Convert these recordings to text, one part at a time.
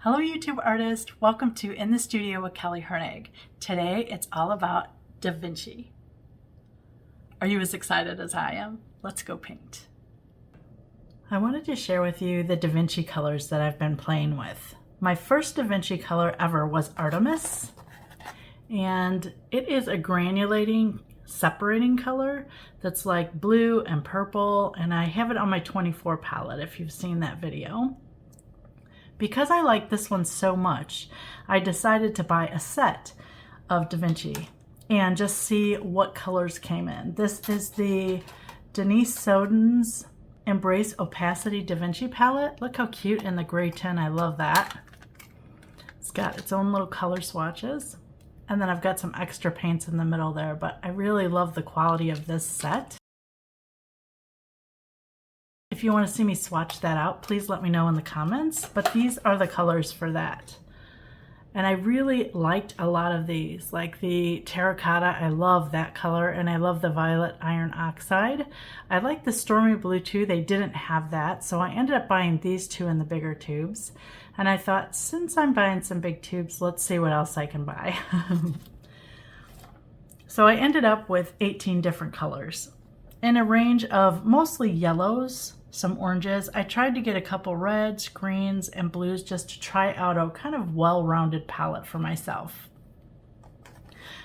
Hello YouTube artist, welcome to In the Studio with Kelly Hernig. Today it's all about Da Vinci. Are you as excited as I am? Let's go paint. I wanted to share with you the Da Vinci colors that I've been playing with. My first Da Vinci color ever was Artemis, and it is a granulating, separating color that's like blue and purple, and I have it on my 24 palette if you've seen that video. Because I like this one so much, I decided to buy a set of Da Vinci and just see what colors came in. This is the Denise Embrace Opacity Da Vinci palette. Look how cute in the gray tin, I love that. It's got its own little color swatches. And then I've got some extra paints in the middle there, but I really love the quality of this set. If you want to see me swatch that out, please let me know in the comments, but these are the colors for that. And I really liked a lot of these, like the terracotta, I love that color, and I love the violet iron oxide. I like the stormy blue too, they didn't have that, so I ended up buying these two in the bigger tubes. And I thought, since I'm buying some big tubes, let's see what else I can buy. So I ended up with 18 different colors in a range of mostly yellows, some oranges. I tried to get a couple reds, greens, and blues just to try out a kind of well-rounded palette for myself.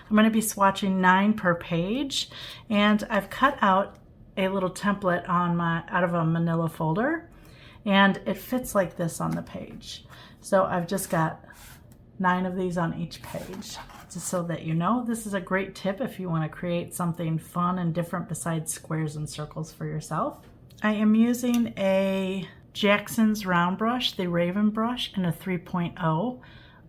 I'm going to be swatching 9 per page, and I've cut out a little template out of a manila folder, and it fits like this on the page. So I've just got 9 of these on each page. Just so that you know, this is a great tip if you want to create something fun and different besides squares and circles for yourself. I am using a Jackson's round brush, the Raven brush, in a 3.0.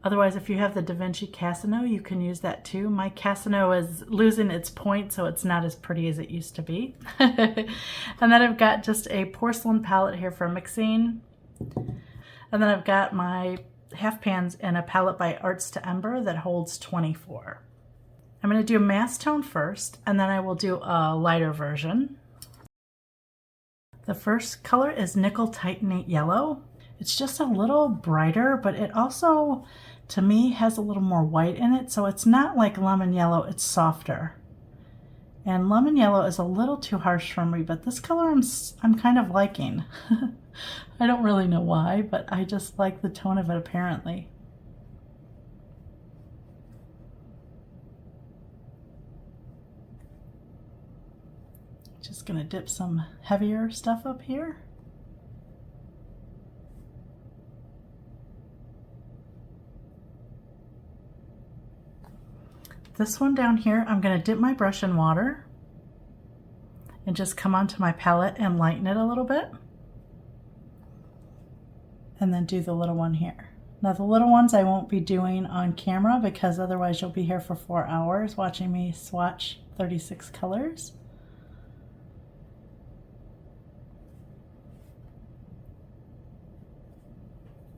Otherwise, if you have the Da Vinci Casino, you can use that too. My Casino is losing its point, so it's not as pretty as it used to be. And then I've got just a porcelain palette here for mixing. And then I've got my half pans in a palette by Arts to Ember that holds 24. I'm going to do a mass tone first, and then I will do a lighter version. The first color is Nickel Titanate Yellow. It's just a little brighter, but it also, to me, has a little more white in it, so it's not like lemon yellow, it's softer. And lemon yellow is a little too harsh for me, but this color I'm kind of liking. I don't really know why, but I just like the tone of it apparently. Just gonna dip some heavier stuff up here. This one down here, I'm gonna dip my brush in water and just come onto my palette and lighten it a little bit. And then do the little one here. Now the little ones I won't be doing on camera because otherwise you'll be here for 4 hours watching me swatch 36 colors.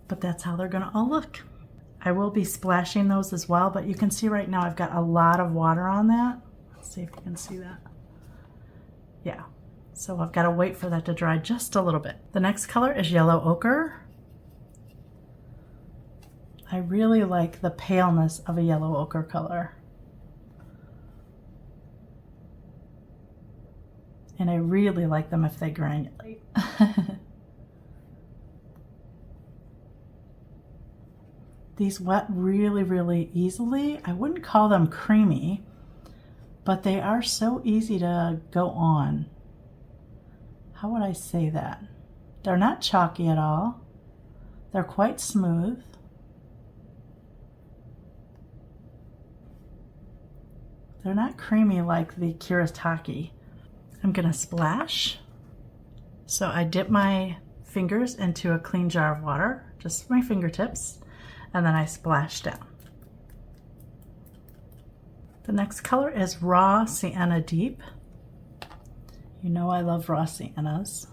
But that's how they're gonna all look. I will be splashing those as well, but you can see right now I've got a lot of water on that. Let's see if you can see that. Yeah, so I've got to wait for that to dry just a little bit. The next color is Yellow Ochre. I really like the paleness of a yellow ochre color. And I really like them if they granulate. These wet really, really easily. I wouldn't call them creamy, but they are so easy to go on. How would I say that? They're not chalky at all. They're quite smooth. They're not creamy like the Kuretake. I'm gonna splash. So I dip my fingers into a clean jar of water, just my fingertips, and then I splash down. The next color is Raw Sienna Deep. You know I love raw siennas.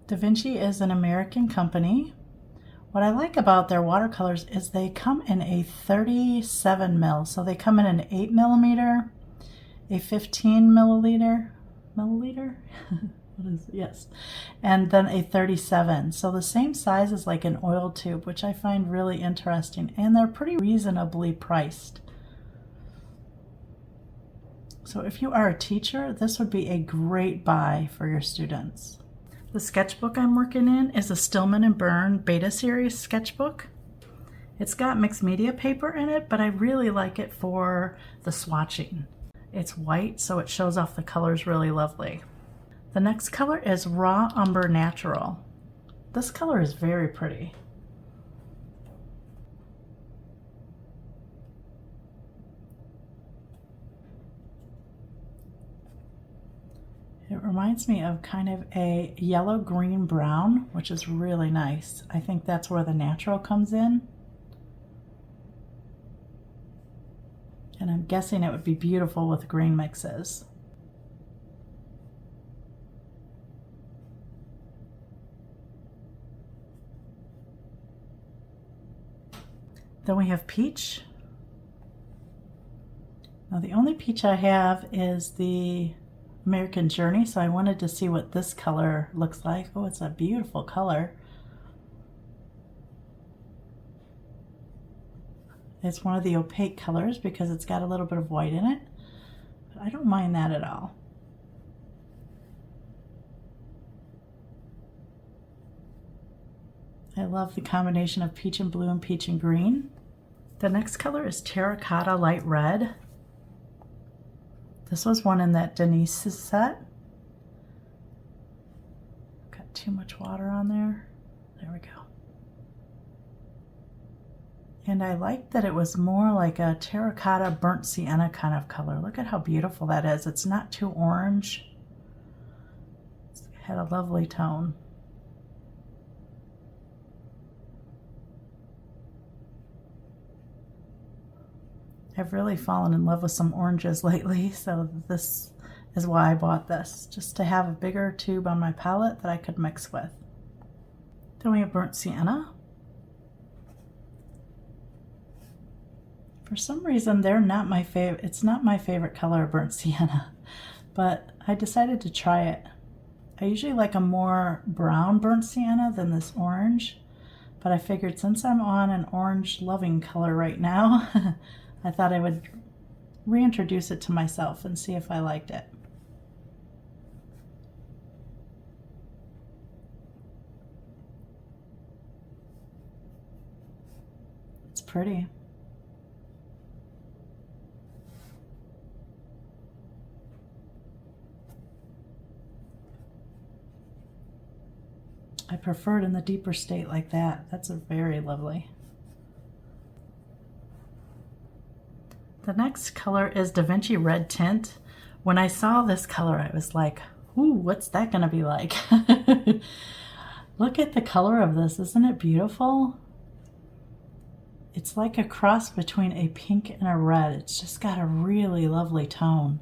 Da Vinci is an American company. What I like about their watercolors is they come in a 37 mil. So they come in an 8 millimeter, a 15 milliliter, What is it? Yes. And then a 37. So the same size as like an oil tube, which I find really interesting. And they're pretty reasonably priced. So if you are a teacher, this would be a great buy for your students. The sketchbook I'm working in is a Stillman and Byrne Beta Series sketchbook. It's got mixed media paper in it, but I really like it for the swatching. It's white, so it shows off the colors really lovely. The next color is Raw Umber Natural. This color is very pretty. It reminds me of kind of a yellow, green, brown, which is really nice. I think that's where the natural comes in. And I'm guessing it would be beautiful with green mixes. Then we have Peach. Now the only peach I have is the American Journey, so I wanted to see what this color looks like. Oh, it's a beautiful color. It's one of the opaque colors because it's got a little bit of white in it, but I don't mind that at all. I love the combination of peach and blue and peach and green. The next color is Terracotta Light Red. This was one in that Denise set. Got too much water on there. There we go. And I like that it was more like a terracotta burnt sienna kind of color. Look at how beautiful that is. It's not too orange. It had a lovely tone. I've really fallen in love with some oranges lately, so this is why I bought this, just to have a bigger tube on my palette that I could mix with. Then we have burnt sienna. For some reason, they're not my favorite. It's not my favorite color of burnt sienna, but I decided to try it. I usually like a more brown burnt sienna than this orange, but I figured since I'm on an orange loving color right now, I thought I would reintroduce it to myself and see if I liked it. It's pretty. I prefer it in the deeper state like that. That's very lovely. The next color is Da Vinci Red Tint. When I saw this color, I was like, ooh, what's that gonna be like? Look at the color of this, isn't it beautiful? It's like a cross between a pink and a red. It's just got a really lovely tone.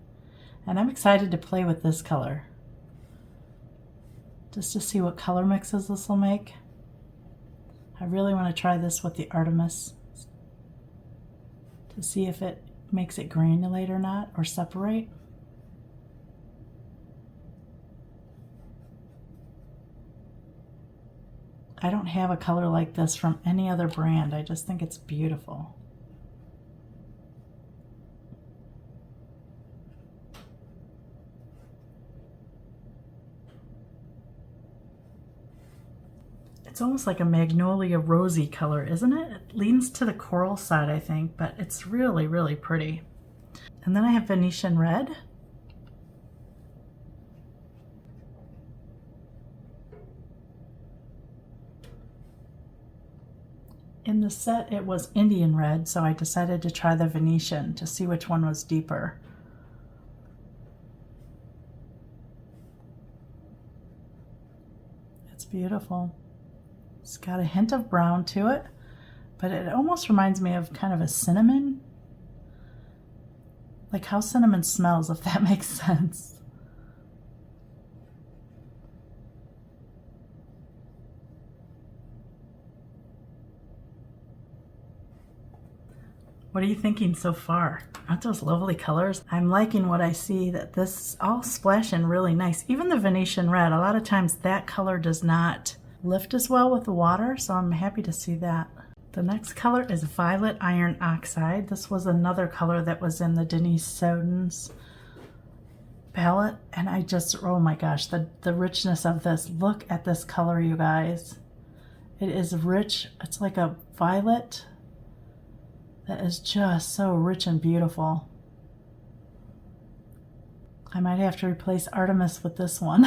And I'm excited to play with this color, just to see what color mixes this will make. I really want to try this with the Artemis to see if it makes it granulate or not, or separate. I don't have a color like this from any other brand. I just think it's beautiful. It's almost like a magnolia rosy color, isn't it? It leans to the coral side, I think, but it's really, really pretty. And then I have Venetian Red. In the set, it was Indian Red, so I decided to try the Venetian to see which one was deeper. It's beautiful. It's got a hint of brown to it, but it almost reminds me of kind of a cinnamon. Like how cinnamon smells, if that makes sense. What are you thinking so far? Aren't those lovely colors? I'm liking what I see, that this is all splashing really nice. Even the Venetian red, a lot of times that color does not lift as well with the water, so I'm happy to see that. The next color is Violet Iron Oxide. This was another color that was in the Denise Soden's palette, and I just, oh my gosh, the richness of this. Look at this color, you guys. It is rich. It's like a violet that is just so rich and beautiful. I might have to replace Artemis with this one.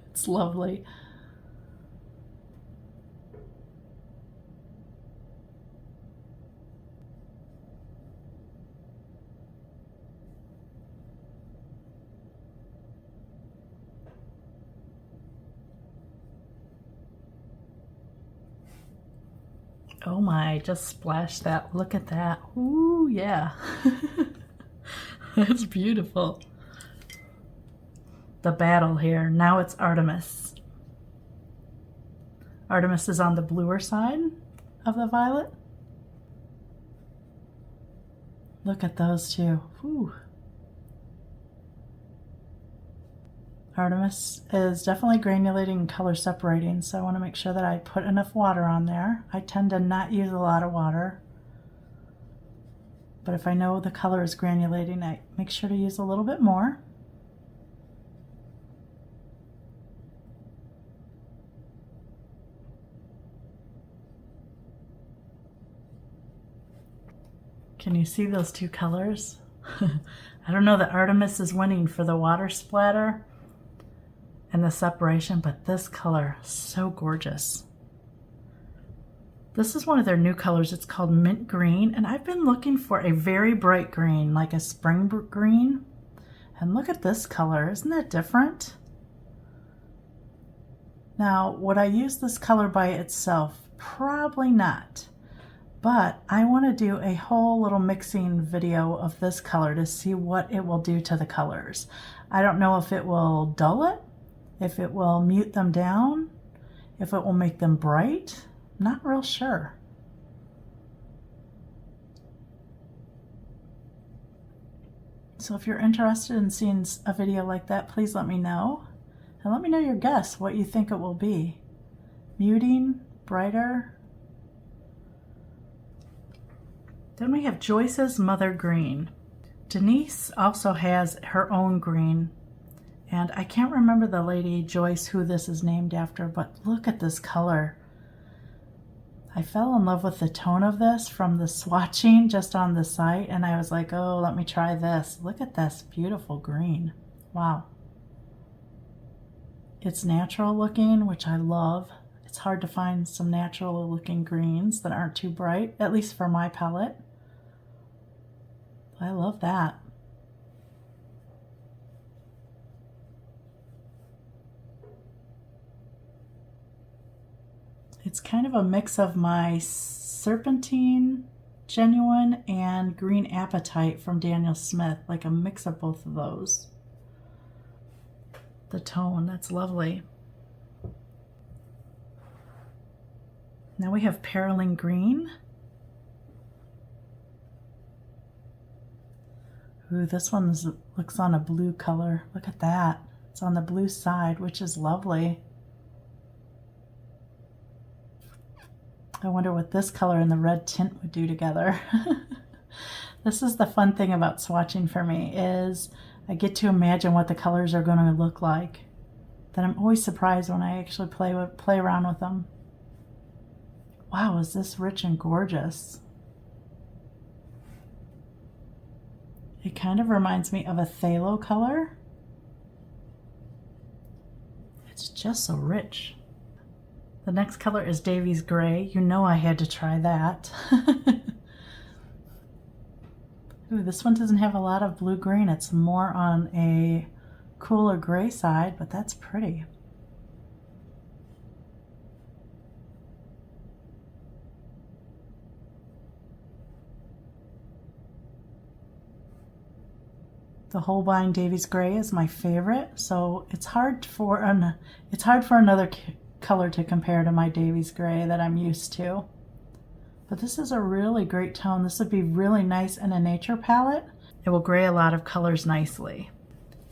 It's lovely. Oh my, just splash that. Look at that. Ooh, yeah. That's beautiful. The battle here. Now it's Artemis. Artemis is on the bluer side of the violet. Look at those two. Ooh. Artemis is definitely granulating and color separating, so I want to make sure that I put enough water on there. I tend to not use a lot of water, but if I know the color is granulating, I make sure to use a little bit more. Can you see those two colors? I don't know that Artemis is winning for the water splatter and the separation, but this color, so gorgeous. This is one of their new colors. It's called Mint Green, and I've been looking for a very bright green, like a spring green. And look at this color, isn't that different? Now, would I use this color by itself? Probably not. But I want to do a whole little mixing video of this color to see what it will do to the colors. I don't know if it will dull it, if it will mute them down, if it will make them bright. Not real sure. So if you're interested in seeing a video like that, please let me know. And let me know your guess, what you think it will be. Muting, brighter. Then we have Joyce's Mother Green. Denise also has her own green, and I can't remember the lady Joyce who this is named after, but look at this color. I fell in love with the tone of this from the swatching just on the site, and I was like, oh, let me try this. Look at this beautiful green. Wow. It's natural looking, which I love. It's hard to find some natural looking greens that aren't too bright, at least for my palette. I love that. It's kind of a mix of my Serpentine Genuine and Green Apatite from Daniel Smith, like a mix of both of those. The tone, that's lovely. Now we have Perylene Green. Ooh, this one looks on a blue color. Look at that. It's on the blue side, which is lovely. I wonder what this color and the red tint would do together. This is the fun thing about swatching for me, is I get to imagine what the colors are going to look like. Then I'm always surprised when I actually play around with them. Wow, is this rich and gorgeous? It kind of reminds me of a phthalo color. It's just so rich. The next color is Davy's Gray. You know I had to try that. Ooh, this one doesn't have a lot of blue-green. It's more on a cooler gray side, but that's pretty. The Holbein Davy's Gray is my favorite, so it's hard for another color to compare to my Davy's Gray that I'm used to. But this is a really great tone. This would be really nice in a nature palette. It will gray a lot of colors nicely.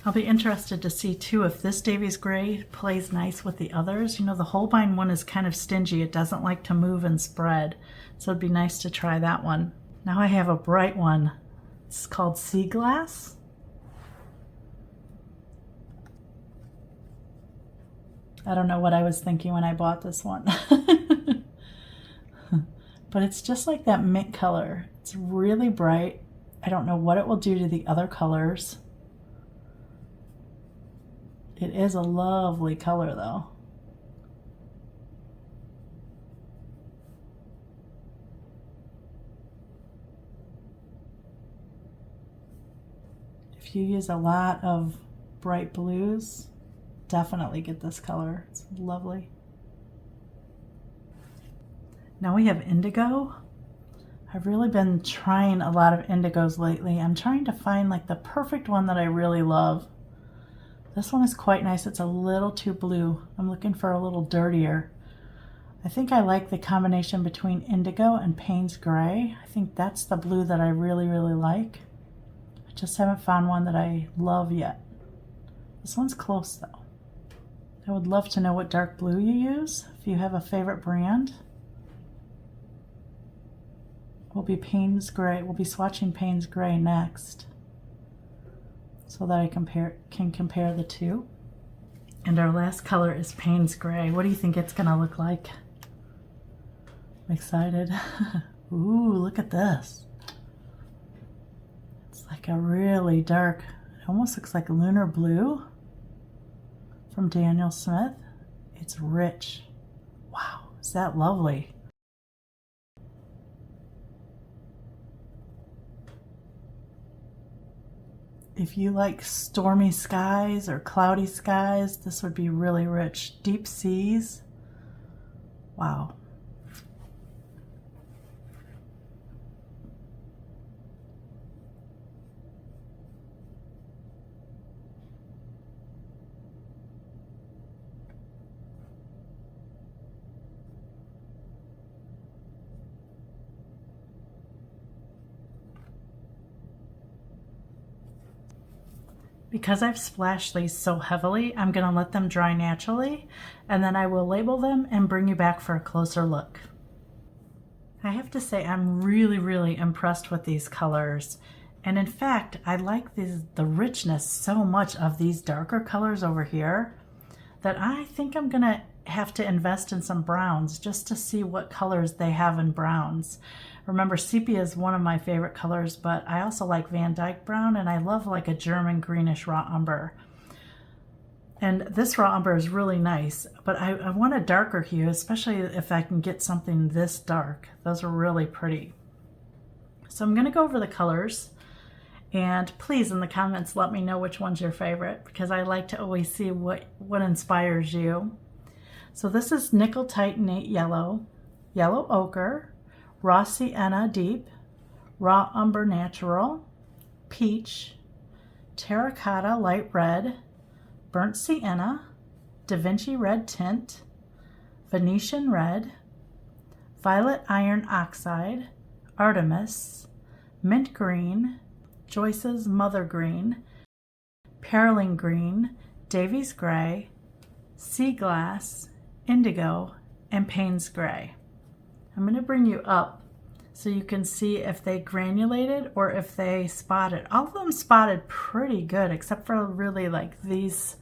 I'll be interested to see too if this Davies gray plays nice with the others. You know, the Holbein one is kind of stingy. It doesn't like to move and spread. So it'd be nice to try that one. Now I have a bright one. It's called Sea Glass. I don't know what I was thinking when I bought this one. But it's just like that mint color. It's really bright. I don't know what it will do to the other colors. It is a lovely color though. If you use a lot of bright blues, definitely get this color. It's lovely. Now we have indigo. I've really been trying a lot of indigos lately. I'm trying to find like the perfect one that I really love. This one is quite nice. It's a little too blue. I'm looking for a little dirtier. I think I like the combination between indigo and Payne's gray. I think that's the blue that I really, really like. I just haven't found one that I love yet. This one's close though. I would love to know what dark blue you use. If you have a favorite brand. We'll be Payne's gray. We'll be swatching Payne's gray next, so that I can compare the two. And our last color is Payne's gray. What do you think it's gonna look like? I'm excited. Ooh, look at this. It's like a really dark, it almost looks like lunar blue from Daniel Smith. It's rich. Wow, is that lovely? If you like stormy skies or cloudy skies, this would be really rich. Deep seas. Wow. Because I've splashed these so heavily, I'm going to let them dry naturally, and then I will label them and bring you back for a closer look. I have to say I'm really, really impressed with these colors. And in fact, I like the richness so much of these darker colors over here that I think I'm going to have to invest in some browns just to see what colors they have in browns. Remember, sepia is one of my favorite colors, but I also like Van Dyke brown, and I love like a German greenish raw umber. And this raw umber is really nice, but I want a darker hue, especially if I can get something this dark. Those are really pretty. So I'm going to go over the colors, and please in the comments let me know which one's your favorite, because I like to always see what inspires you. So this is Nickel Titanate Yellow, Yellow Ochre, Raw Sienna Deep, Raw Umber Natural, Peach, Terracotta Light Red, Burnt Sienna, Da Vinci Red Tint, Venetian Red, Violet Iron Oxide, Artemis, Mint Green, Joyce's Mother Green, Perylene Green, Davies Gray, Sea Glass, Indigo, and Payne's Gray. I'm going to bring you up so you can see if they granulated or if they spotted. All of them spotted pretty good, except for really like these.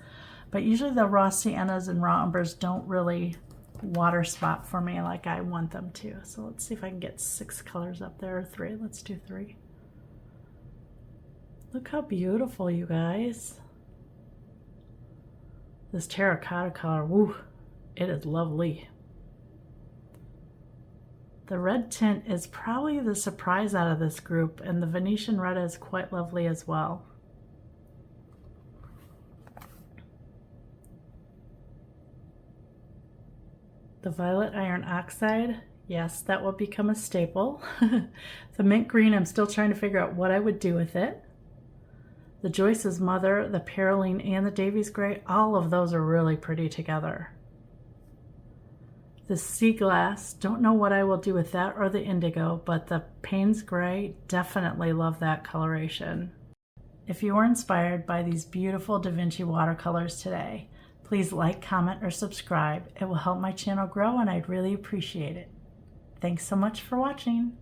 But usually the raw siennas and raw umbers don't really water spot for me like I want them to. So let's see if I can get 6 colors up there, or 3. Let's do 3. Look how beautiful, you guys. This terracotta color, woo, it is lovely. The red tint is probably the surprise out of this group, and the Venetian red is quite lovely as well. The Violet Iron Oxide, yes, that will become a staple. The Mint Green, I'm still trying to figure out what I would do with it. The Joyce's Mother, the Perylene, and the Davies Gray, all of those are really pretty together. The sea glass, don't know what I will do with that or the indigo, but the Payne's Gray, definitely love that coloration. If you were inspired by these beautiful Da Vinci watercolors today, please like, comment, or subscribe. It will help my channel grow and I'd really appreciate it. Thanks so much for watching.